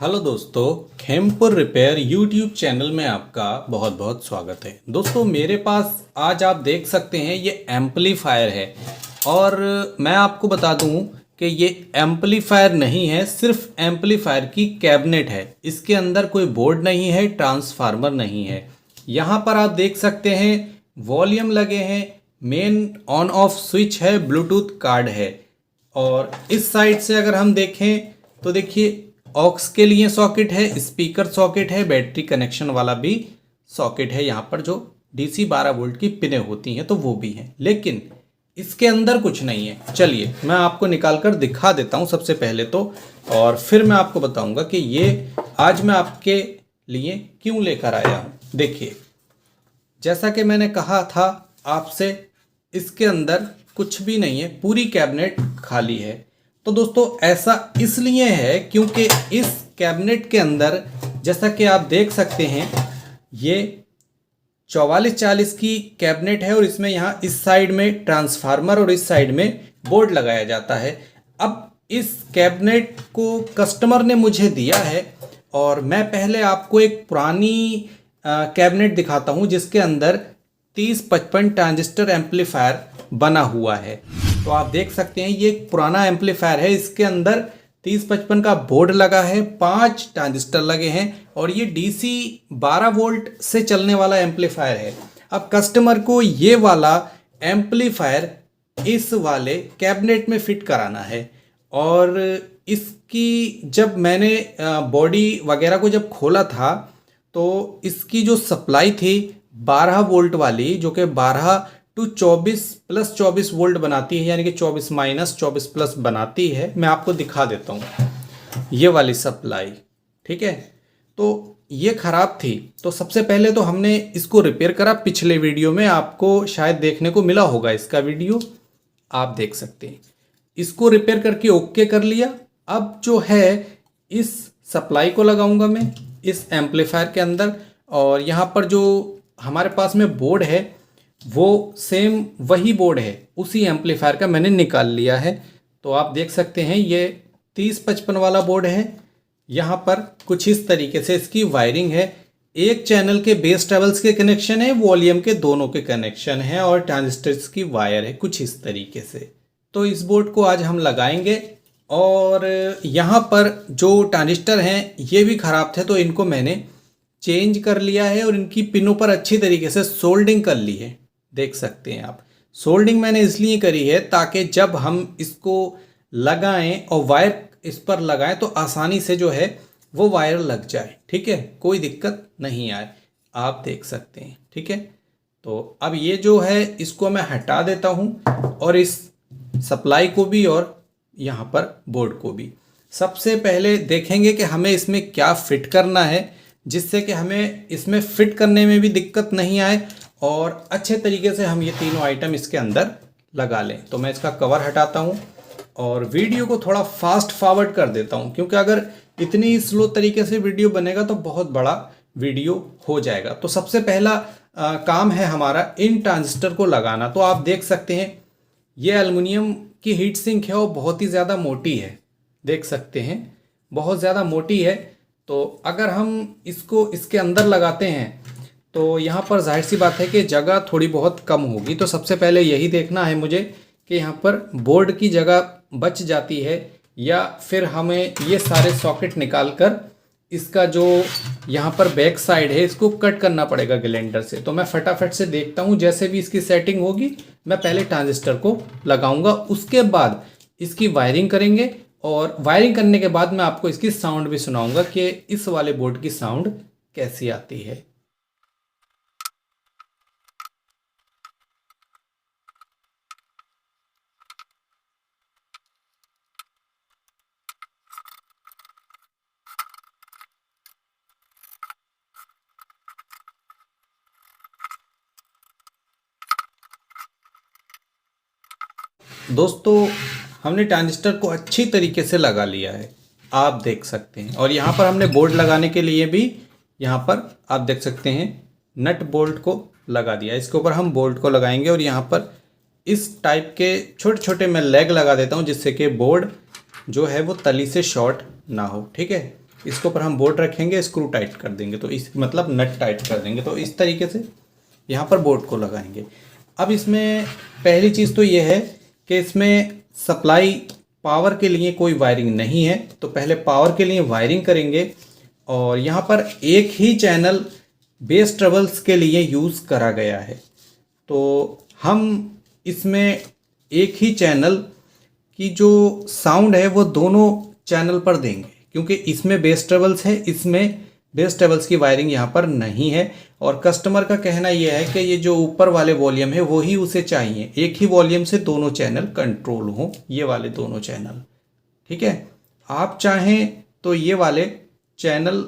Hello दोस्तों, Khempur repair YouTube channel में आपका बहुत बहुत स्वागत है। दोस्तों मेरे पास आज आप देख सकते हैं ये एम्पलीफायर है और मैं आपको बता दूं कि ये एम्पलीफायर नहीं है, सिर्फ एम्पलीफायर की कैबिनेट है। इसके अंदर कोई बोर्ड नहीं है, ट्रांसफार्मर नहीं है। यहाँ पर आप देख सकते हैं वॉल्यूम लगे हैं, मेन ऑन ऑफ स्विच है, ब्लूटूथ कार्ड है। और इस साइड से अगर हम देखें तो देखिए ऑक्स के लिए सॉकेट है, स्पीकर सॉकेट है, बैटरी कनेक्शन वाला भी सॉकेट है। यहाँ पर जो डीसी 12 वोल्ट की पिनें होती हैं तो वो भी हैं, लेकिन इसके अंदर कुछ नहीं है। चलिए मैं आपको निकाल कर दिखा देता हूँ सबसे पहले तो, और फिर मैं आपको बताऊंगा कि ये आज मैं आपके लिए क्यों लेकर आया हूँ। देखिए जैसा कि मैंने कहा था आपसे, इसके अंदर कुछ भी नहीं है, पूरी कैबिनेट खाली है। तो दोस्तों ऐसा इसलिए है क्योंकि इस कैबिनेट के अंदर जैसा कि आप देख सकते हैं ये 4440 की कैबिनेट है और इसमें यहाँ इस साइड में ट्रांसफार्मर और इस साइड में बोर्ड लगाया जाता है। अब इस कैबिनेट को कस्टमर ने मुझे दिया है और मैं पहले आपको एक पुरानी कैबिनेट दिखाता हूँ जिसके अंदर 3055 ट्रांजिस्टर एम्पलीफायर बना हुआ है। तो आप देख सकते हैं ये एक पुराना एम्पलीफायर है, इसके अंदर 3055 का बोर्ड लगा है, 5 ट्रांजिस्टर लगे हैं और ये डीसी 12 वोल्ट से चलने वाला एम्पलीफायर है। अब कस्टमर को ये वाला एम्पलीफायर इस वाले कैबिनेट में फिट कराना है और इसकी जब मैंने बॉडी वगैरह को जब खोला था तो इसकी जो सप्लाई थी 12 वोल्ट वाली, जो कि 12 टू 24 प्लस 24 वोल्ट बनाती है, यानी कि 24 माइनस 24 प्लस बनाती है। मैं आपको दिखा देता हूँ ये वाली सप्लाई, ठीक है। तो ये ख़राब थी, तो सबसे पहले तो हमने इसको रिपेयर करा। पिछले वीडियो में आपको शायद देखने को मिला होगा, इसका वीडियो आप देख सकते हैं। इसको रिपेयर करके ओके कर लिया। अब जो है इस सप्लाई को लगाऊंगा मैं इस एम्पलीफायर के अंदर, और यहाँ पर जो हमारे पास में बोर्ड है वो सेम वही बोर्ड है, उसी एम्पलीफायर का मैंने निकाल लिया है। तो आप देख सकते हैं ये 3055 वाला बोर्ड है। यहाँ पर कुछ इस तरीके से इसकी वायरिंग है। एक चैनल के बेस ट्रेवल्स के कनेक्शन है, वॉल्यूम के दोनों के कनेक्शन है और ट्रांजिस्टर्स की वायर है कुछ इस तरीके से। तो इस बोर्ड को आज हम लगाएंगे और यहाँ पर जो ट्रांजिस्टर हैं ये भी ख़राब थे तो इनको मैंने चेंज कर लिया है और इनकी पिनों पर अच्छी तरीके से सोल्डिंग कर ली है। देख सकते हैं आप, सोल्डिंग मैंने इसलिए करी है ताकि जब हम इसको लगाएं और वायर इस पर लगाएं तो आसानी से जो है वो वायर लग जाए, ठीक है, कोई दिक्कत नहीं आए। आप देख सकते हैं, ठीक है। तो अब ये जो है इसको मैं हटा देता हूं और इस सप्लाई को भी और यहाँ पर बोर्ड को भी। सबसे पहले देखेंगे कि हमें इसमें क्या फिट करना है जिससे कि हमें इसमें फिट करने में भी दिक्कत नहीं आए और अच्छे तरीके से हम ये तीनों आइटम इसके अंदर लगा लें। तो मैं इसका कवर हटाता हूँ और वीडियो को थोड़ा फास्ट फॉरवर्ड कर देता हूँ, क्योंकि अगर इतनी स्लो तरीके से वीडियो बनेगा तो बहुत बड़ा वीडियो हो जाएगा। तो सबसे पहला काम है हमारा इन ट्रांजिस्टर को लगाना। तो आप देख सकते हैं ये एल्युमिनियम की हीट सिंक है और बहुत ही ज़्यादा मोटी है, देख सकते हैं बहुत ज़्यादा मोटी है। तो अगर हम इसको इसके अंदर लगाते हैं तो यहाँ पर जाहिर सी बात है कि जगह थोड़ी बहुत कम होगी। तो सबसे पहले यही देखना है मुझे कि यहाँ पर बोर्ड की जगह बच जाती है या फिर हमें ये सारे सॉकेट निकाल कर इसका जो यहाँ पर बैक साइड है इसको कट करना पड़ेगा ग्राइंडर से। तो मैं फटाफट से देखता हूँ, जैसे भी इसकी सेटिंग होगी मैं पहले ट्रांजिस्टर को लगाऊंगा, उसके बाद इसकी वायरिंग करेंगे और वायरिंग करने के बाद मैं आपको इसकी साउंड भी सुनाऊंगा कि इस वाले बोर्ड की साउंड कैसी आती है। दोस्तों हमने ट्रांजिस्टर को अच्छी तरीके से लगा लिया है, आप देख सकते हैं। और यहाँ पर हमने बोर्ड लगाने के लिए भी यहाँ पर आप देख सकते हैं नट बोल्ट को लगा दिया। इसके ऊपर हम बोल्ट को लगाएंगे और यहाँ पर इस टाइप के छोटे छोटे मैं लेग लगा देता हूँ जिससे कि बोर्ड जो है वो तली से शॉर्ट ना हो, ठीक है। इसके ऊपर हम बोर्ड रखेंगे, स्क्रू टाइट कर देंगे, तो इस मतलब नट टाइट कर देंगे। तो इस तरीके से यहाँ पर बोर्ड को लगाएंगे। अब इसमें पहली चीज़ तो ये है कि इसमें सप्लाई पावर के लिए कोई वायरिंग नहीं है, तो पहले पावर के लिए वायरिंग करेंगे। और यहाँ पर एक ही चैनल बेस ट्रबल्स के लिए यूज़ करा गया है, तो हम इसमें एक ही चैनल की जो साउंड है वो दोनों चैनल पर देंगे, क्योंकि इसमें बेस ट्रबल्स है, इसमें बेस ट्रबल्स की वायरिंग यहाँ पर नहीं है। और कस्टमर का कहना यह है कि ये जो ऊपर वाले वॉल्यूम है वही उसे चाहिए, एक ही वॉल्यूम से दोनों चैनल कंट्रोल हों, ये वाले दोनों चैनल। ठीक है, आप चाहें तो ये वाले चैनल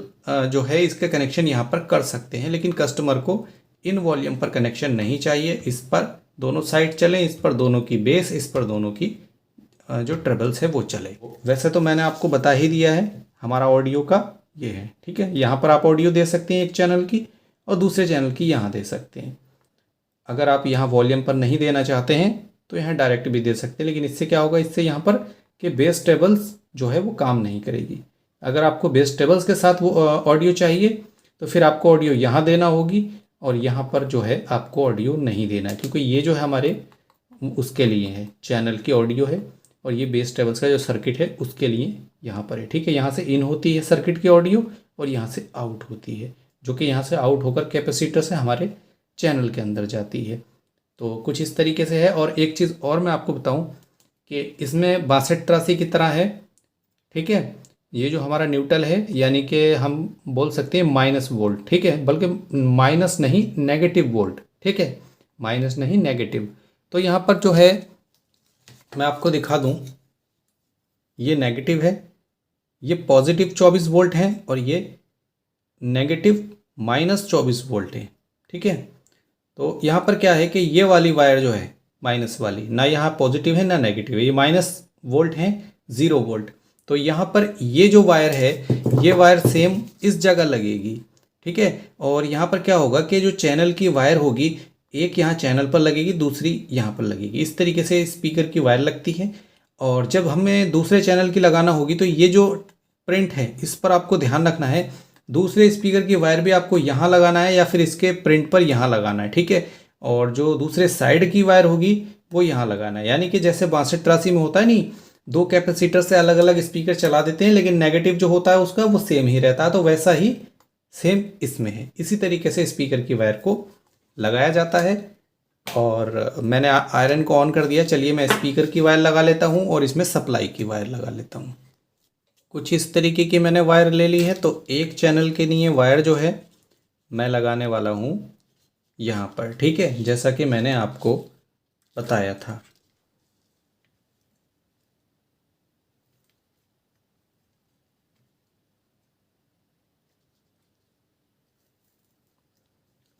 जो है इसका कनेक्शन यहाँ पर कर सकते हैं, लेकिन कस्टमर को इन वॉल्यूम पर कनेक्शन नहीं चाहिए। इस पर दोनों साइड चलें, इस पर दोनों की बेस, इस पर दोनों की जो ट्रबल्स है वो चले। वैसे तो मैंने आपको बता ही दिया है हमारा ऑडियो का ये है। ठीक है, यहाँ पर आप ऑडियो दे सकते हैं एक चैनल की और दूसरे चैनल की यहाँ दे सकते हैं। अगर आप यहाँ वॉल्यूम पर नहीं देना चाहते हैं तो यहाँ डायरेक्ट भी दे सकते हैं, लेकिन इससे क्या होगा, इससे यहाँ पर कि बेस ट्रबल्स जो है वो काम नहीं करेगी। अगर आपको बेस ट्रबल्स के साथ वो ऑडियो चाहिए तो फिर आपको ऑडियो यहाँ देना होगी और यहाँ पर जो है आपको ऑडियो नहीं देना है, क्योंकि ये जो है हमारे उसके लिए है, चैनल की ऑडियो है, और ये बेस ट्रबल्स का जो सर्किट है उसके लिए यहाँ पर है। ठीक है, यहाँ से इन होती है सर्किट की ऑडियो और यहाँ से आउट होती है, जो कि यहाँ से आउट होकर कैपेसिटर से हमारे चैनल के अंदर जाती है। तो कुछ इस तरीके से है। और एक चीज़ और मैं आपको बताऊं कि इसमें 6283 की तरह है। ठीक है, ये जो हमारा न्यूट्रल है, यानी कि हम बोल सकते हैं माइनस वोल्ट। ठीक है, बल्कि माइनस नहीं नेगेटिव वोल्ट। ठीक है, माइनस नहीं नेगेटिव। तो यहाँ पर जो है मैं आपको दिखा दूं, ये नेगेटिव है, ये पॉजिटिव 24 वोल्ट है और ये नेगेटिव -24 वोल्ट है। ठीक है, तो यहाँ पर क्या है कि ये वाली वायर जो है माइनस वाली, ना यहाँ पॉजिटिव है ना नेगेटिव है, ये माइनस वोल्ट है, 0 वोल्ट। तो यहाँ पर ये जो वायर है, ये वायर सेम इस जगह लगेगी। ठीक है, और यहाँ पर क्या होगा कि जो चैनल की वायर होगी, एक यहाँ चैनल पर लगेगी, दूसरी यहाँ पर लगेगी। इस तरीके से स्पीकर की वायर लगती है। और जब हमें दूसरे चैनल की लगाना होगी तो ये जो प्रिंट है इस पर आपको ध्यान रखना है, दूसरे स्पीकर की वायर भी आपको यहाँ लगाना है या फिर इसके प्रिंट पर यहाँ लगाना है। ठीक है, और जो दूसरे साइड की वायर होगी वो यहाँ लगाना है। यानी कि जैसे 6283 में होता है नहीं, दो कैपेसिटर से अलग अलग स्पीकर चला देते हैं, लेकिन नेगेटिव जो होता है उसका वो सेम ही रहता है, तो वैसा ही सेम इसमें है। इसी तरीके से स्पीकर की वायर को लगाया जाता है। और मैंने आयरन को ऑन कर दिया। चलिए मैं स्पीकर की वायर लगा लेता हूँ और इसमें सप्लाई की वायर लगा लेता हूँ। कुछ इस तरीके की मैंने वायर ले ली है। तो एक चैनल के लिए वायर जो है मैं लगाने वाला हूँ यहाँ पर। ठीक है, जैसा कि मैंने आपको बताया था।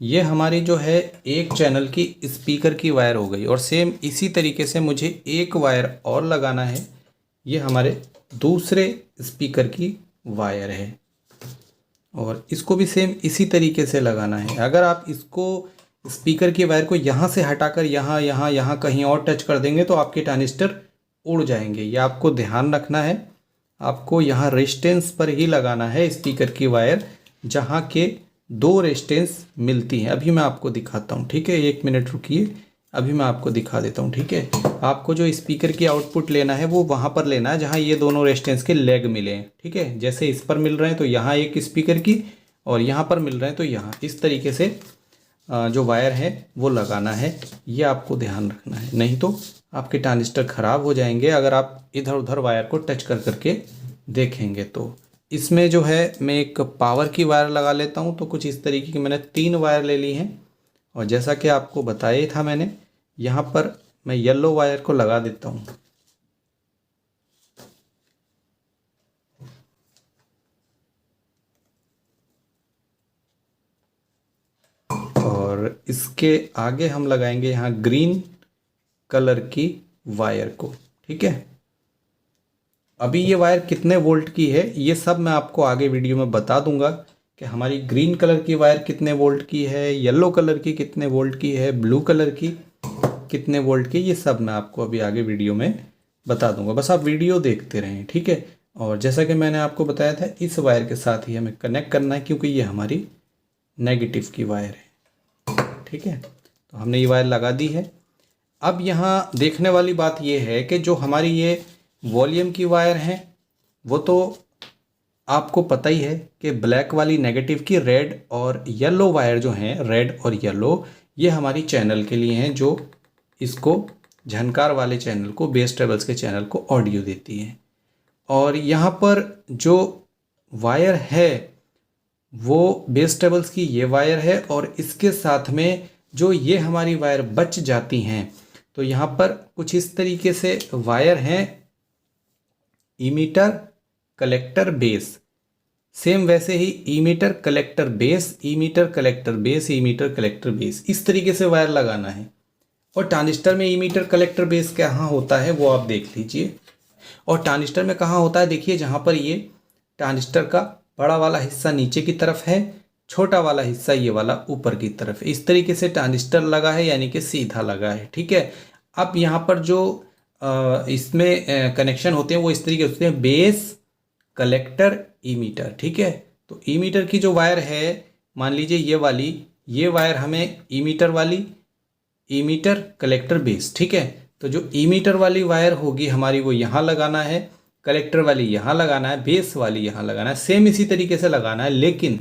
ये हमारी जो है एक चैनल की स्पीकर की वायर हो गई। और सेम इसी तरीके से मुझे एक वायर और लगाना है, ये हमारे दूसरे स्पीकर की वायर है और इसको भी सेम इसी तरीके से लगाना है। अगर आप इसको स्पीकर की वायर को यहाँ से हटाकर यहाँ यहाँ यहाँ कहीं और टच कर देंगे तो आपके ट्रांजिस्टर उड़ जाएंगे। ये आपको ध्यान रखना है। आपको यहाँ रेजिस्टेंस पर ही लगाना है स्पीकर की वायर, जहाँ के दो रेजिस्टेंस मिलती हैं। अभी मैं आपको दिखाता हूँ। ठीक है, 1 मिनट रुकिए, अभी मैं आपको दिखा देता हूँ। ठीक है, आपको जो स्पीकर की आउटपुट लेना है वो वहाँ पर लेना है जहाँ ये दोनों रेजिस्टेंस के लेग मिले हैं। ठीक है, जैसे इस पर मिल रहे हैं तो यहाँ एक स्पीकर की, और यहाँ पर मिल रहे हैं तो यहाँ, इस तरीके से जो वायर है वो लगाना है। ये आपको ध्यान रखना है, नहीं तो आपके ट्रांजिस्टर ख़राब हो जाएंगे अगर आप इधर उधर वायर को टच कर करके देखेंगे। तो इसमें जो है मैं एक पावर की वायर लगा लेता हूँ। तो कुछ इस तरीके की मैंने 3 वायर ले ली हैं और जैसा कि आपको बताया ही था मैंने, यहाँ पर मैं येलो वायर को लगा देता हूँ। और इसके आगे हम लगाएंगे यहाँ ग्रीन कलर की वायर को। ठीक है, अभी ये वायर कितने वोल्ट की है ये सब मैं आपको आगे वीडियो में बता दूंगा कि हमारी ग्रीन कलर की वायर कितने वोल्ट की है, येलो कलर की कितने वोल्ट की है, ब्लू कलर की कितने वोल्ट की, ये सब मैं आपको अभी आगे वीडियो में बता दूंगा। बस आप वीडियो देखते रहें। ठीक है, और जैसा कि मैंने आपको बताया था, इस वायर के साथ ही हमें कनेक्ट करना है, क्योंकि ये हमारी नेगेटिव की वायर है। ठीक है, तो हमने ये वायर लगा दी है। अब यहाँ देखने वाली बात ये है कि जो हमारी ये वॉल्यूम की वायर हैं, वो तो आपको पता ही है कि ब्लैक वाली नेगेटिव की, रेड और येलो वायर जो हैं, रेड और येलो, ये हमारी चैनल के लिए हैं, जो इसको झनकार वाले चैनल को, बेस ट्रेवल्स के चैनल को ऑडियो देती हैं। और यहाँ पर जो वायर है वो बेस ट्रेवल्स की ये वायर है, और इसके साथ में जो ये हमारी वायर बच जाती हैं, तो यहाँ पर कुछ इस तरीके से वायर हैं, इमीटर, कलेक्टर, बेस। सेम वैसे ही emitter, collector, base, emitter, collector, base, emitter, collector, base, इस तरीके से वायर लगाना है। और ट्रांजिस्टर में इमीटर, कलेक्टर, बेस कहाँ होता है वो आप देख लीजिए। और ट्रांजिस्टर में कहाँ होता है, देखिए, जहाँ पर ये ट्रांजिस्टर का बड़ा वाला हिस्सा नीचे की तरफ है, छोटा वाला हिस्सा ये वाला ऊपर की तरफ है। इस तरीके से ट्रांजिस्टर लगा है, यानी कि सीधा लगा है। ठीक है, अब यहाँ पर जो इसमें कनेक्शन होते हैं वो इस तरीके से होते हैं, बेस, कलेक्टर, इमीटर। ठीक है, तो इमीटर की जो वायर है, मान लीजिए ये वाली, ये वायर हमें इमीटर वाली, इमीटर, कलेक्टर, बेस। ठीक है, तो जो इमीटर वाली वायर होगी हमारी वो यहाँ लगाना है, कलेक्टर वाली यहाँ लगाना है, बेस वाली यहाँ लगाना है, सेम इसी तरीके से लगाना है। लेकिन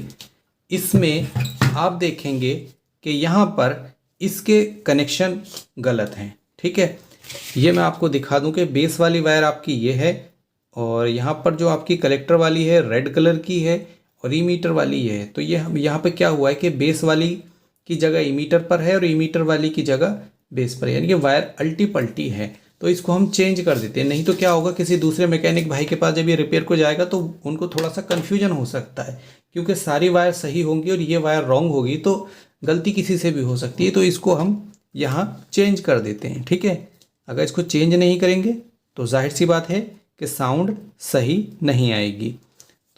इसमें आप देखेंगे कि यहाँ पर इसके कनेक्शन गलत हैं। ठीक है, ये मैं आपको दिखा दूं कि बेस वाली वायर आपकी ये है, और यहाँ पर जो आपकी कलेक्टर वाली है रेड कलर की है, और इमीटर वाली ये है। तो ये हम यहाँ पे क्या हुआ है कि बेस वाली की जगह इमीटर पर है, और इमीटर वाली की जगह बेस पर है, यानी कि वायर अल्टी पल्टी है। तो इसको हम चेंज कर देते हैं, नहीं तो क्या होगा, किसी दूसरे मैकेनिक भाई के पास जब ये रिपेयर को जाएगा तो उनको थोड़ा सा कन्फ्यूजन हो सकता है, क्योंकि सारी वायर सही होंगी और ये वायर रॉन्ग होगी, तो गलती किसी से भी हो सकती है। तो इसको हम यहाँ चेंज कर देते हैं। ठीक है, अगर इसको चेंज नहीं करेंगे तो जाहिर सी बात है कि साउंड सही नहीं आएगी।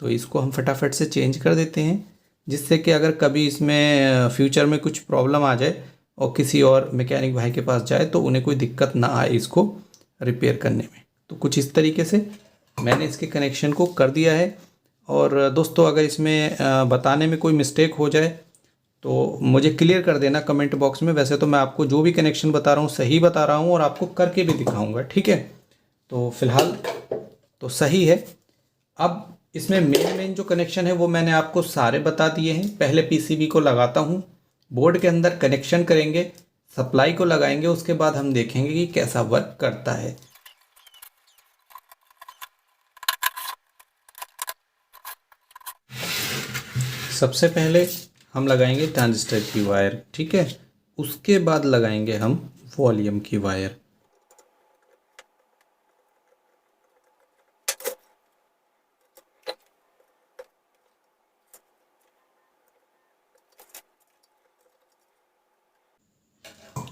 तो इसको हम फटाफट से चेंज कर देते हैं, जिससे कि अगर कभी इसमें फ्यूचर में कुछ प्रॉब्लम आ जाए और किसी और मैकेनिक भाई के पास जाए तो उन्हें कोई दिक्कत ना आए इसको रिपेयर करने में। तो कुछ इस तरीके से मैंने इसके कनेक्शन को कर दिया है। और दोस्तों, अगर इसमें बताने में कोई मिस्टेक हो जाए तो मुझे क्लियर कर देना कमेंट बॉक्स में। वैसे तो मैं आपको जो भी कनेक्शन बता रहा हूँ सही बता रहा हूँ, और आपको करके भी दिखाऊंगा। ठीक है, तो फिलहाल तो सही है। अब इसमें मेन जो कनेक्शन है वो मैंने आपको सारे बता दिए हैं। पहले पीसीबी को लगाता हूँ, बोर्ड के अंदर कनेक्शन करेंगे, सप्लाई को लगाएंगे, उसके बाद हम देखेंगे कि कैसा वर्क करता है। सबसे पहले हम लगाएंगे ट्रांजिस्टर की वायर। ठीक है, उसके बाद लगाएंगे हम वॉल्यूम की वायर।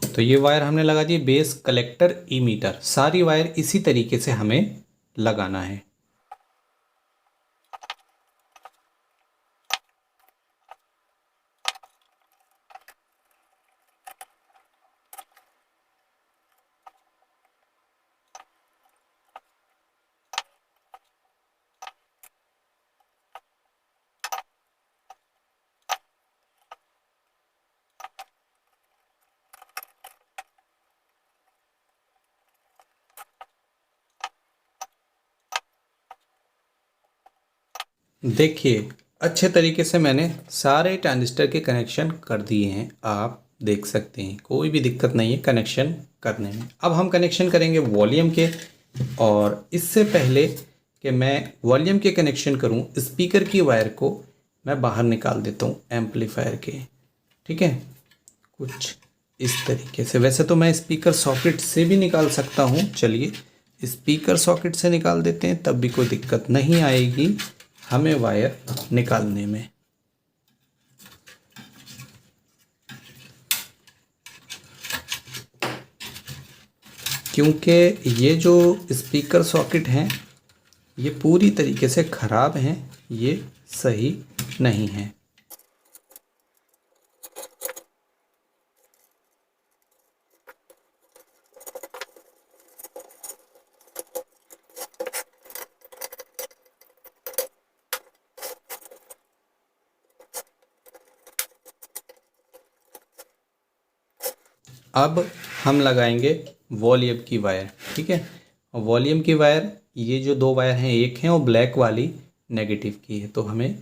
तो ये वायर हमने लगा दी, बेस, कलेक्टर, इमीटर, सारी वायर इसी तरीके से हमें लगाना है। देखिए, अच्छे तरीके से मैंने सारे ट्रांजिस्टर के कनेक्शन कर दिए हैं। आप देख सकते हैं कोई भी दिक्कत नहीं है कनेक्शन करने में। अब हम कनेक्शन करेंगे वॉल्यूम के, और इससे पहले कि मैं वॉल्यूम के कनेक्शन करूं, स्पीकर की वायर को मैं बाहर निकाल देता हूं एम्पलीफायर के। ठीक है, कुछ इस तरीके से। वैसे तो मैं स्पीकर सॉकेट से भी निकाल सकता हूं, चलिए स्पीकर सॉकेट से निकाल देते हैं, तब भी कोई दिक्कत नहीं आएगी हमें वायर निकालने में। क्योंकि ये जो स्पीकर सॉकेट हैं ये पूरी तरीके से ख़राब हैं, ये सही नहीं है। अब हम लगाएंगे वॉल्यूम की वायर, ठीक है। और वॉल्यूम की वायर, ये जो दो वायर हैं, एक है और ब्लैक वाली नेगेटिव की है, तो हमें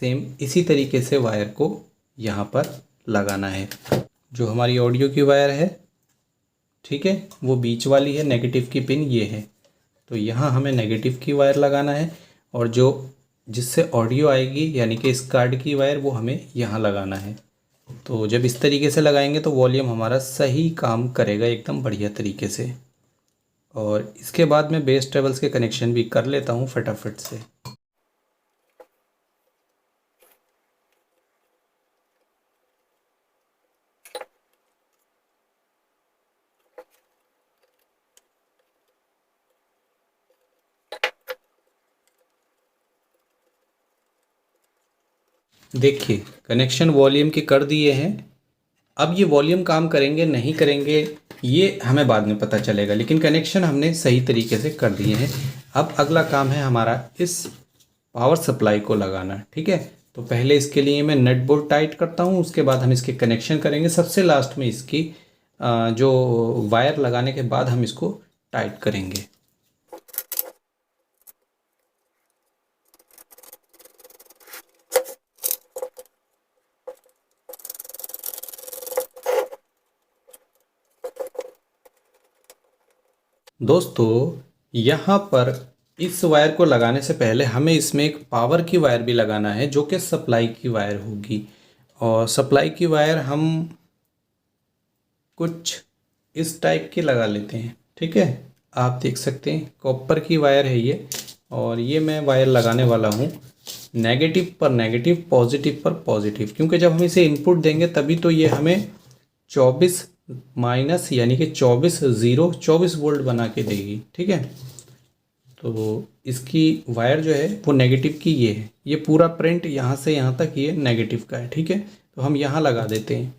सेम इसी तरीके से वायर को यहाँ पर लगाना है। जो हमारी ऑडियो की वायर है, ठीक है, वो बीच वाली है, नेगेटिव की पिन ये है, तो यहाँ हमें नेगेटिव की वायर लगाना है। और जो जिससे ऑडियो आएगी यानी कि इस कार्ड की वायर, वो हमें यहाँ लगाना है। तो जब इस तरीके से लगाएंगे तो वॉल्यूम हमारा सही काम करेगा एकदम बढ़िया तरीके से। और इसके बाद मैं बेस ट्रेवल्स के कनेक्शन भी कर लेता हूँ फटाफट से। देखिए कनेक्शन वॉल्यूम के कर दिए हैं। अब ये वॉल्यूम काम करेंगे नहीं करेंगे ये हमें बाद में पता चलेगा, लेकिन कनेक्शन हमने सही तरीके से कर दिए हैं। अब अगला काम है हमारा इस पावर सप्लाई को लगाना, ठीक है। तो पहले इसके लिए मैं नट बोल्ट टाइट करता हूँ, उसके बाद हम इसके कनेक्शन करेंगे। सबसे लास्ट में इसकी जो वायर लगाने के बाद हम इसको टाइट करेंगे। दोस्तों यहाँ पर इस वायर को लगाने से पहले हमें इसमें एक पावर की वायर भी लगाना है, जो कि सप्लाई की वायर होगी। और सप्लाई की वायर हम कुछ इस टाइप की लगा लेते हैं, ठीक है। आप देख सकते हैं कॉपर की वायर है ये, और ये मैं वायर लगाने वाला हूँ नेगेटिव पर नेगेटिव, पॉजिटिव पर पॉजिटिव, क्योंकि जब हम इसे इनपुट देंगे तभी तो ये हमें 24 माइनस यानी कि 24 वोल्ट बना के देगी, ठीक है। तो इसकी वायर जो है वो नेगेटिव की ये है, ये पूरा प्रिंट यहाँ से यहाँ तक ये नेगेटिव का है, ठीक है। तो हम यहाँ लगा देते हैं।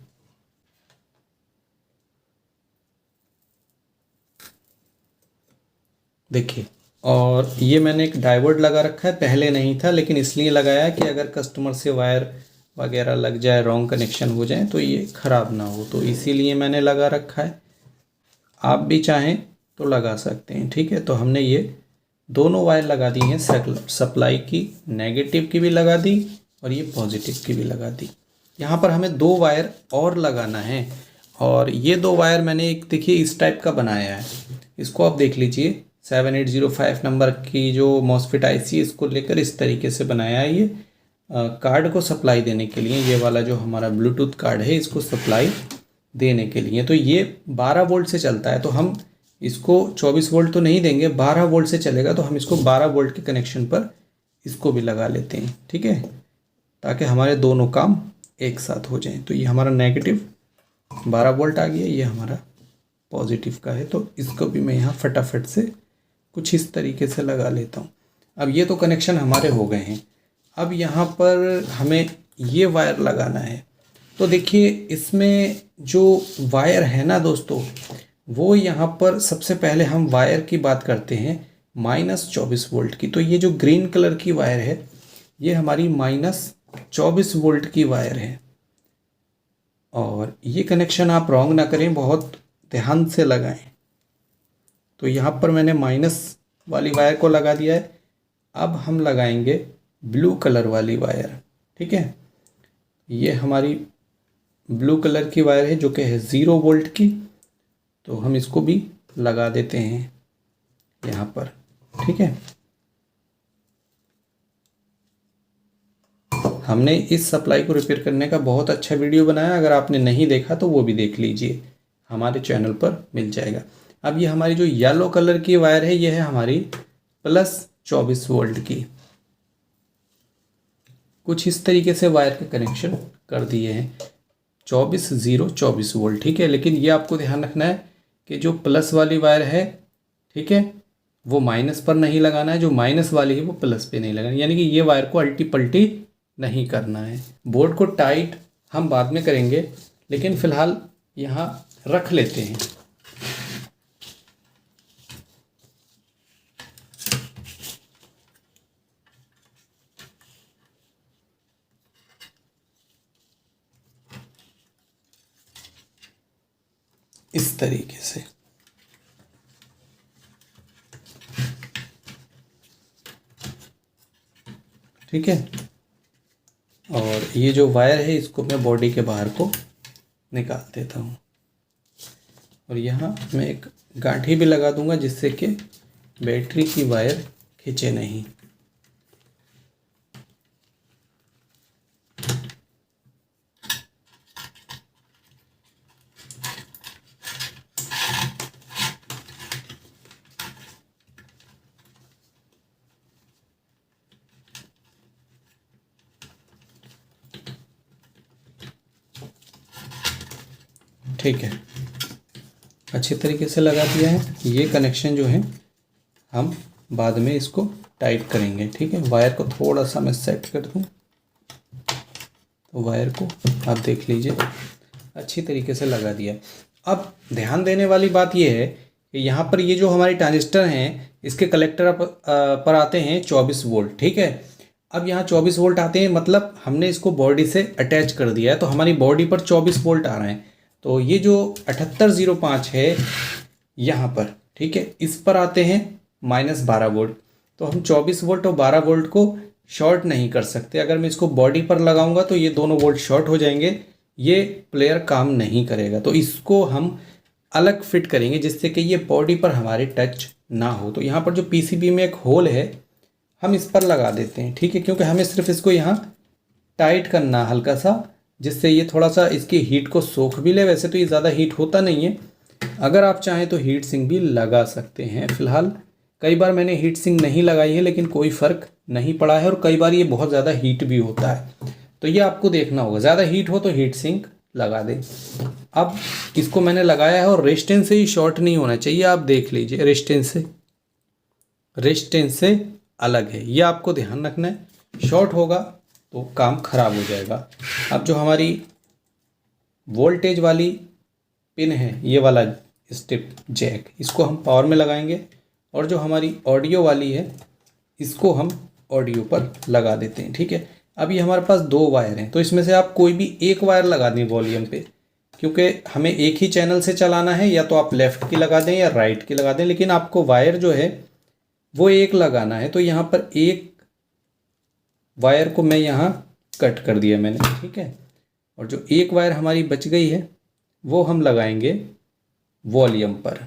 देखिए, और ये मैंने एक डायोड लगा रखा है, पहले नहीं था लेकिन इसलिए लगाया कि अगर कस्टमर से वायर वगैरह लग जाए, रॉन्ग कनेक्शन हो जाए तो ये ख़राब ना हो, तो इसीलिए मैंने लगा रखा है। आप भी चाहें तो लगा सकते हैं, ठीक है। तो हमने ये दोनों वायर लगा दी हैं, सप्लाई की नेगेटिव की भी लगा दी और ये पॉजिटिव की भी लगा दी। यहाँ पर हमें दो वायर और लगाना है, और ये दो वायर मैंने एक देखिए इस टाइप का बनाया है, इसको आप देख लीजिए। 7805 नंबर की जो मॉस्फेट आईसी इसको लेकर इस तरीके से बनाया है। ये कार्ड को सप्लाई देने के लिए, ये वाला जो हमारा ब्लूटूथ कार्ड है इसको सप्लाई देने के लिए। तो ये 12 वोल्ट से चलता है, तो हम इसको 24 वोल्ट तो नहीं देंगे, 12 वोल्ट से चलेगा, तो हम इसको 12 वोल्ट के कनेक्शन पर इसको भी लगा लेते हैं, ठीक है, ताकि हमारे दोनों काम एक साथ हो जाएं। तो ये हमारा नेगेटिव 12 वोल्ट आ गया, ये हमारा पॉजिटिव का है, तो इसको भी मैं यहाँ फटाफट से कुछ इस तरीके से लगा लेता हूँ। अब ये तो कनेक्शन हमारे हो गए हैं। अब यहाँ पर हमें ये वायर लगाना है। तो देखिए इसमें जो वायर है ना दोस्तों, वो यहाँ पर सबसे पहले हम वायर की बात करते हैं -24 वोल्ट की। तो ये जो ग्रीन कलर की वायर है ये हमारी -24 वोल्ट की वायर है। और ये कनेक्शन आप रॉन्ग ना करें, बहुत ध्यान से लगाएं। तो यहाँ पर मैंने माइनस वाली वायर को लगा दिया है। अब हम लगाएंगे ब्लू कलर वाली वायर, ठीक है। ये हमारी ब्लू कलर की वायर है जो कि है 0 वोल्ट की, तो हम इसको भी लगा देते हैं यहाँ पर, ठीक है। हमने इस सप्लाई को रिपेयर करने का बहुत अच्छा वीडियो बनाया, अगर आपने नहीं देखा तो वो भी देख लीजिए, हमारे चैनल पर मिल जाएगा। अब ये हमारी जो येलो कलर की वायर है ये है हमारी +24 वोल्ट की। कुछ इस तरीके से वायर के कनेक्शन कर दिए हैं, 24 वोल्ट, ठीक है। लेकिन ये आपको ध्यान रखना है कि जो प्लस वाली वायर है, ठीक है, वो माइनस पर नहीं लगाना है, जो माइनस वाली है वो प्लस पे नहीं लगाना, यानी कि ये वायर को अल्टी पल्टी नहीं करना है। बोर्ड को टाइट हम बाद में करेंगे, लेकिन फ़िलहाल यहाँ रख लेते हैं। इस तरीके से। ठीक है, और ये जो वायर है इसको मैं बॉडी के बाहर को निकाल देता हूँ, और यहाँ मैं एक गांठी भी लगा दूंगा जिससे कि बैटरी की वायर खींचे नहीं। ठीक है, अच्छी तरीके से लगा दिया है। ये कनेक्शन जो है हम बाद में इसको टाइट करेंगे। ठीक है, वायर को थोड़ा सा मैं सेट कर दूं, तो वायर को आप देख लीजिए अच्छी तरीके से लगा दिया। अब ध्यान देने वाली बात ये है कि यहाँ पर ये जो हमारे ट्रांजिस्टर हैं इसके कलेक्टर पर आते हैं 24 वोल्ट। ठीक है, अब यहाँ 24 वोल्ट आते हैं, मतलब हमने इसको बॉडी से अटैच कर दिया है, तो हमारी बॉडी पर 24 वोल्ट आ रहे हैं। तो ये जो 7805 है यहाँ पर, ठीक है, इस पर आते हैं -12 वोल्ट। तो हम 24 वोल्ट और 12 वोल्ट को शॉर्ट नहीं कर सकते। अगर मैं इसको बॉडी पर लगाऊंगा तो ये दोनों वोल्ट शॉर्ट हो जाएंगे, ये प्लेयर काम नहीं करेगा। तो इसको हम अलग फिट करेंगे जिससे कि ये बॉडी पर हमारे टच ना हो। तो यहाँ पर जो पीसीबी में एक होल है हम इस पर लगा देते हैं। ठीक है, क्योंकि हमें सिर्फ इसको यहाँ टाइट करना हल्का सा, जिससे ये थोड़ा सा इसकी हीट को सोख भी ले। वैसे तो ये ज़्यादा हीट होता नहीं है, अगर आप चाहें तो हीट सिंक भी लगा सकते हैं। फिलहाल कई बार मैंने हीट सिंक नहीं लगाई है लेकिन कोई फ़र्क नहीं पड़ा है, और कई बार ये बहुत ज़्यादा हीट भी होता है, तो ये आपको देखना होगा। ज़्यादा हीट हो तो हीट सिंक लगा दें। अब इसको मैंने लगाया है और रेजिस्टेंस से ही शॉर्ट नहीं होना चाहिए। आप देख लीजिए रेजिस्टेंस से अलग है, ये आपको ध्यान रखना है। शॉर्ट होगा तो काम खराब हो जाएगा। अब जो हमारी वोल्टेज वाली पिन है, ये वाला स्टिप जैक, इसको हम पावर में लगाएंगे, और जो हमारी ऑडियो वाली है इसको हम ऑडियो पर लगा देते हैं। ठीक है, अब ये हमारे पास 2 वायर हैं, तो इसमें से आप कोई भी एक वायर लगा दें वॉल्यूम पे, क्योंकि हमें एक ही चैनल से चलाना है। या तो आप लेफ़्ट की लगा दें या राइट की लगा दें, लेकिन आपको वायर जो है वो एक लगाना है। तो यहाँ पर एक वायर को मैं यहाँ कट कर दिया मैंने। ठीक है, और जो एक वायर हमारी बच गई है वो हम लगाएंगे वॉल्यूम पर।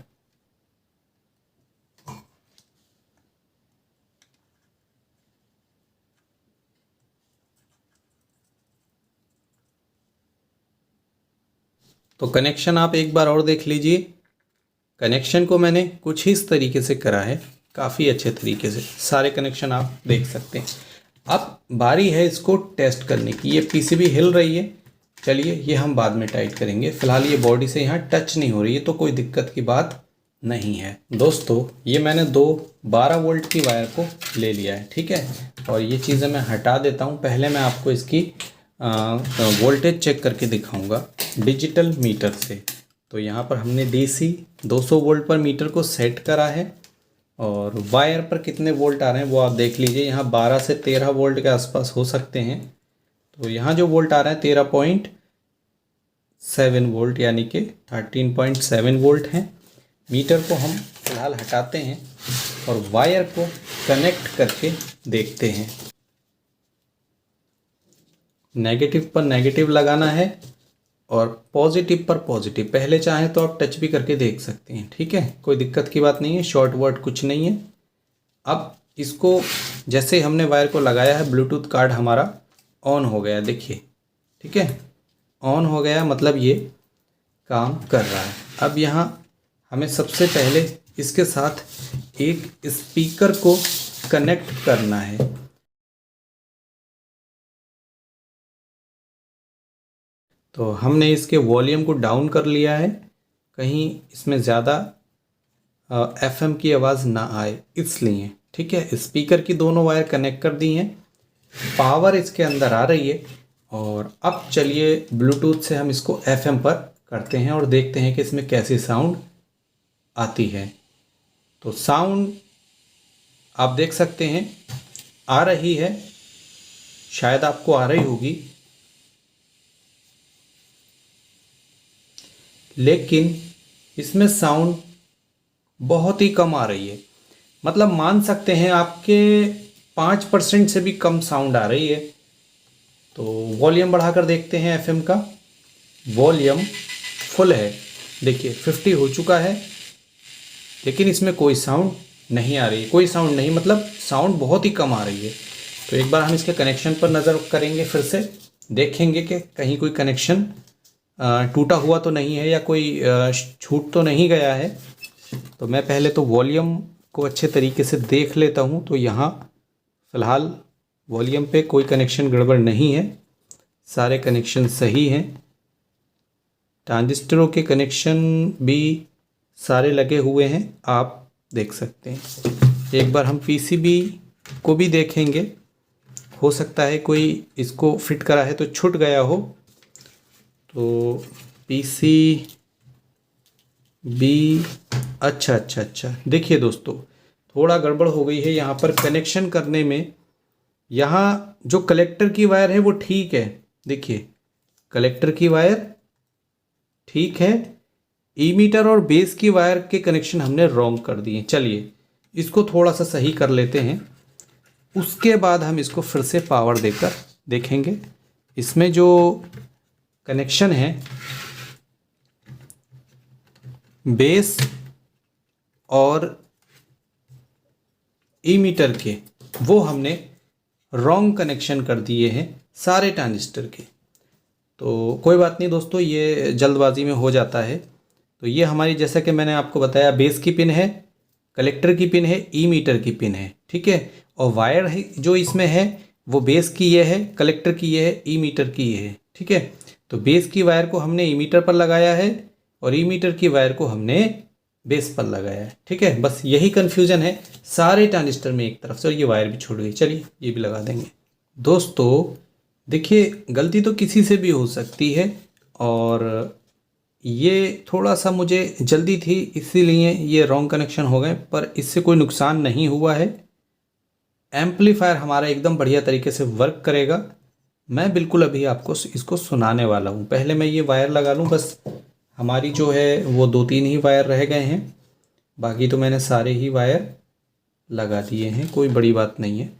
तो कनेक्शन आप एक बार और देख लीजिए। कनेक्शन को मैंने कुछ इस तरीके से करा है, काफ़ी अच्छे तरीके से सारे कनेक्शन आप देख सकते हैं। अब बारी है इसको टेस्ट करने की। ये पीसीबी हिल रही है, चलिए ये हम बाद में टाइट करेंगे। फिलहाल ये बॉडी से यहाँ टच नहीं हो रही है, तो कोई दिक्कत की बात नहीं है। दोस्तों ये मैंने 12 वोल्ट की वायर को ले लिया है। ठीक है, और ये चीज़ें मैं हटा देता हूँ। पहले मैं आपको इसकी वोल्टेज चेक करके दिखाऊंगा डिजिटल मीटर से। तो यहाँ पर हमने डीसी 200 वोल्ट पर मीटर को सेट करा है, और वायर पर कितने वोल्ट आ रहे हैं वो आप देख लीजिए। यहाँ 12 से 13 वोल्ट के आसपास हो सकते हैं। तो यहाँ जो वोल्ट आ रहा है 13.7 वोल्ट, यानी कि 13.7 वोल्ट हैं। मीटर को हम फिलहाल हटाते हैं और वायर को कनेक्ट करके देखते हैं। नेगेटिव पर नेगेटिव लगाना है और पॉजिटिव पर पॉजिटिव। पहले चाहें तो आप टच भी करके देख सकते हैं। ठीक है, कोई दिक्कत की बात नहीं है, शॉर्ट वर्ड कुछ नहीं है। अब इसको जैसे हमने वायर को लगाया है, ब्लूटूथ कार्ड हमारा ऑन हो गया, देखिए। ठीक है, ऑन हो गया मतलब ये काम कर रहा है। अब यहाँ हमें सबसे पहले इसके साथ एक स्पीकर को कनेक्ट करना है। तो हमने इसके वॉल्यूम को डाउन कर लिया है, कहीं इसमें ज़्यादा एफएम की आवाज़ ना आए इसलिए। ठीक है, स्पीकर की दोनों वायर कनेक्ट कर दी हैं, पावर इसके अंदर आ रही है। और अब चलिए ब्लूटूथ से हम इसको एफएम पर करते हैं और देखते हैं कि इसमें कैसी साउंड आती है। तो साउंड आप देख सकते हैं आ रही है, शायद आपको आ रही होगी, लेकिन इसमें साउंड बहुत ही कम आ रही है, मतलब मान सकते हैं आपके 5% से भी कम साउंड आ रही है। तो वॉल्यूम बढ़ाकर देखते हैं एफएम का। वॉल्यूम फुल है, देखिए 50 हो चुका है, लेकिन इसमें कोई साउंड नहीं आ रही है। कोई साउंड नहीं मतलब साउंड बहुत ही कम आ रही है। तो एक बार हम इसके कनेक्शन पर नज़र करेंगे, फिर से देखेंगे कि कहीं कोई कनेक्शन टूटा हुआ तो नहीं है या कोई छूट तो नहीं गया है। तो मैं पहले तो वॉल्यूम को अच्छे तरीके से देख लेता हूँ। तो यहाँ फ़िलहाल वॉल्यूम पे कोई कनेक्शन गड़बड़ नहीं है, सारे कनेक्शन सही हैं। ट्रांजिस्टरों के कनेक्शन भी सारे लगे हुए हैं, आप देख सकते हैं। एक बार हम पीसीबी को भी देखेंगे, हो सकता है कोई इसको फिट करा है तो छूट गया हो। तो पीसीबी, अच्छा, देखिए दोस्तों थोड़ा गड़बड़ हो गई है यहाँ पर कनेक्शन करने में। यहाँ जो कलेक्टर की वायर है वो ठीक है, देखिए कलेक्टर की वायर ठीक है, ईमीटर और बेस की वायर के कनेक्शन हमने रॉन्ग कर दिए। चलिए इसको थोड़ा सा सही कर लेते हैं, उसके बाद हम इसको फिर से पावर देकर देखेंगे। इसमें जो कनेक्शन है बेस और ईमीटर के, वो हमने रॉन्ग कनेक्शन कर दिए हैं सारे ट्रांजिस्टर के। तो कोई बात नहीं दोस्तों, ये जल्दबाजी में हो जाता है। तो ये हमारी, जैसा कि मैंने आपको बताया, बेस की पिन है, कलेक्टर की पिन है, ईमीटर की पिन है, ठीक है। और वायर है जो इसमें है वो बेस की ये है, कलेक्टर की ये है, ईमीटर की ये है, ठीक है। तो बेस की वायर को हमने ईमीटर पर लगाया है और ईमीटर की वायर को हमने बेस पर लगाया है, ठीक है। बस यही कन्फ्यूज़न है सारे ट्रांजिस्टर में एक तरफ से, और ये वायर भी छूट गई। चलिए ये भी लगा देंगे। दोस्तों देखिए गलती तो किसी से भी हो सकती है, और ये थोड़ा सा मुझे जल्दी थी इसीलिए ये रॉन्ग कनेक्शन हो गए, पर इससे कोई नुकसान नहीं हुआ है। एम्पलीफायर हमारा एकदम बढ़िया तरीके से वर्क करेगा। मैं बिल्कुल अभी आपको इसको सुनाने वाला हूँ। पहले मैं ये वायर लगा लूँ, बस हमारी जो है वो 2-3 ही वायर रह गए हैं, बाकी तो मैंने सारे ही वायर लगा दिए हैं, कोई बड़ी बात नहीं है।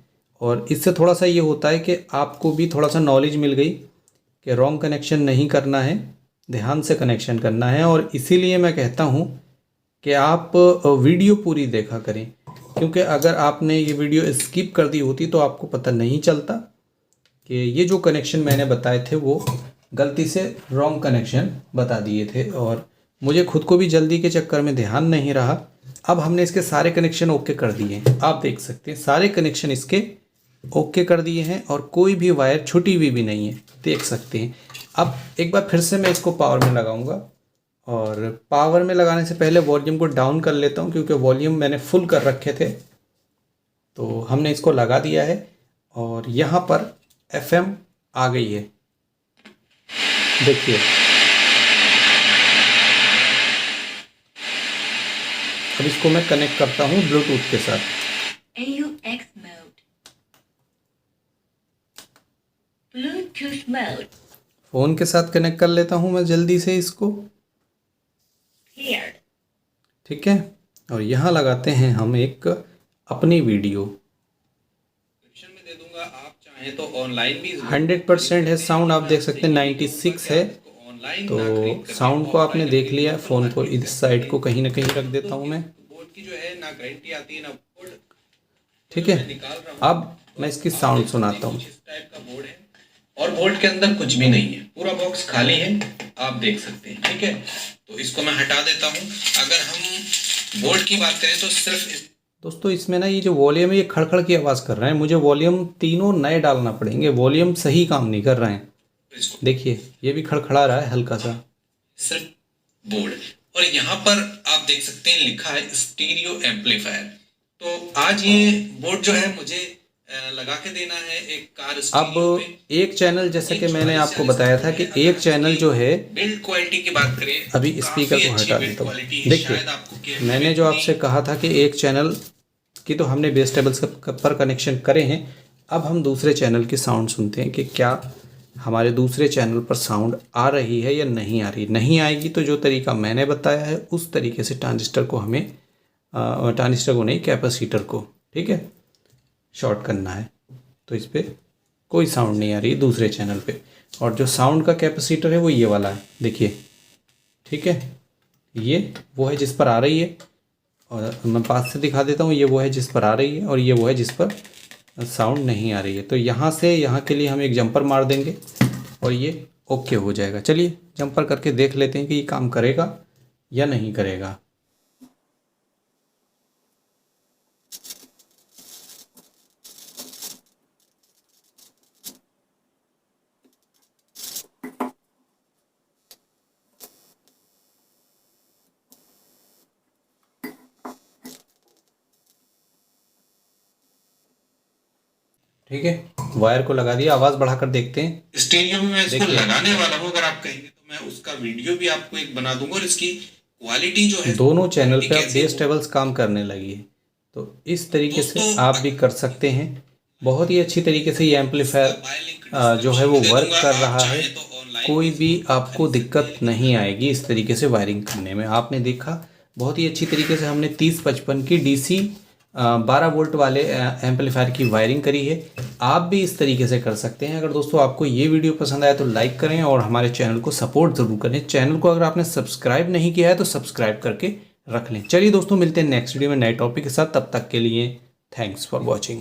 और इससे थोड़ा सा ये होता है कि आपको भी थोड़ा सा नॉलेज मिल गई कि रॉन्ग कनेक्शन नहीं करना है, ध्यान से कनेक्शन करना है। और इसीलिए मैं कहता हूँ कि आप वीडियो पूरी देखा करें, क्योंकि अगर आपने ये वीडियो स्किप कर दी होती तो आपको पता नहीं चलता कि ये जो कनेक्शन मैंने बताए थे वो गलती से रॉन्ग कनेक्शन बता दिए थे, और मुझे खुद को भी जल्दी के चक्कर में ध्यान नहीं रहा। अब हमने इसके सारे कनेक्शन ओके कर दिए हैं, आप देख सकते हैं सारे कनेक्शन इसके ओके कर दिए हैं, और कोई भी वायर छुटी हुई भी नहीं है, देख सकते हैं। अब एक बार फिर से मैं इसको पावर में लगाऊंगा, और पावर में लगाने से पहले वॉल्यूम को डाउन कर लेता हूं, क्योंकि वॉल्यूम मैंने फुल कर रखे थे। तो हमने इसको लगा दिया है, और यहाँ पर एफएम आ गई है, देखिए। अब इसको मैं कनेक्ट करता हूँ ब्लूटूथ के साथ। AUX mode, Bluetooth mode, phone के साथ कनेक्ट कर लेता हूँ मैं जल्दी से इसको, cleared, ठीक है। और यहाँ लगाते हैं हम एक अपनी वीडियो, डिस्क्रिप्शन में दे दूंगा, आप चाहें तो ऑनलाइन भी। 100% है साउंड, आप देख सकते हैं 96 है। तो साउंड को आपने देख लिया। फ़ोन को इस साइड को कहीं ना कहीं रख देता हूँ मैं, बोर्ड की जो है ना गारंटी आती है ना बोर्ड, ठीक है। अब मैं इसकी साउंड सुनाता हूँ। इस टाइप का बोर्ड है, और बोर्ड के अंदर कुछ भी नहीं है, पूरा बॉक्स खाली है, आप देख सकते हैं, ठीक है। तो इसको मैं हटा देता हूँ। अगर हम बोर्ड की बात करें तो सिर्फ दोस्तों इसमें ना ये जो वॉल्यूम है ये खड़खड़ की आवाज़ कर रहा है, मुझे वॉल्यूम तीनों नए डालना पड़ेंगे, वॉल्यूम सही काम नहीं कर रहे हैं। देखिए ये भी खड़खड़ा रहा है हल्का सा, सिर्फ बोर्ड। और यहाँ पर आप देख सकते हैं लिखा है स्टीरियो एम्पलीफायर। तो आज ये बोर्ड जो है मुझे लगा के देना है एक कार स्टीरियो में। अब एक चैनल, जैसा कि मैंने आपको बताया था कि एक चैनल जो है, बिल्ड क्वालिटी की बात करें, अभी स्पीकर को हटा देता हूँ। देखिए मैंने जो आपसे कहा था कि एक चैनल की तो हमने बेस टेबल्स पर कनेक्शन करे हैं, अब हम दूसरे चैनल की साउंड सुनते हैं कि क्या हमारे दूसरे चैनल पर साउंड आ रही है या नहीं आ रही। नहीं आएगी तो जो तरीका मैंने बताया है उस तरीके से ट्रांजिस्टर को हमें ट्रांजिस्टर को नहीं, कैपेसिटर को, ठीक है, शॉर्ट करना है। तो इस पर कोई साउंड नहीं आ रही है दूसरे चैनल पे। और जो साउंड का कैपेसिटर है वो ये वाला है, देखिए, ठीक है। ये वो है जिस पर आ रही है, और मैं पास से दिखा देता हूँ, ये वो है जिस पर आ रही है और ये वो है जिस पर साउंड नहीं आ रही है। तो यहाँ से यहाँ के लिए हम एक जंपर मार देंगे और ये ओके हो जाएगा। चलिए जंपर करके देख लेते हैं कि ये काम करेगा या नहीं करेगा। ठीक है, वायर को लगा दिया। आवाज़ बढ़ाकर देखते हैं। स्टेडियम में मैं इसको देखिए। लगाने वाला हूँ, अगर आप कहेंगे तो मैं उसका वीडियो भी आपको एक बना दूंगा और इसकी क्वालिटी जो है दोनों चैनल पे आप कैसी बेस हो। टेबल्स काम करने लगी है। तो इस तरीके से दोस्तों, आप भी कर सकते हैं। बहुत ही अच्छी तरीके से ये एम्पलीफायर जो है वो वर्क कर रहा है। कोई भी आपको दिक्कत नहीं आएगी इस तरीके से वायरिंग करने में। आपने देखा बहुत ही अच्छी तरीके से हमने 3055 की DC 12 वोल्ट वाले एम्पलीफायर की वायरिंग करी है। आप भी इस तरीके से कर सकते हैं। अगर दोस्तों आपको ये वीडियो पसंद आया तो लाइक करें और हमारे चैनल को सपोर्ट ज़रूर करें। चैनल को अगर आपने सब्सक्राइब नहीं किया है तो सब्सक्राइब करके रख लें। चलिए दोस्तों, मिलते हैं नेक्स्ट वीडियो में नए टॉपिक के साथ। तब तक के लिए थैंक्स फॉर वॉचिंग।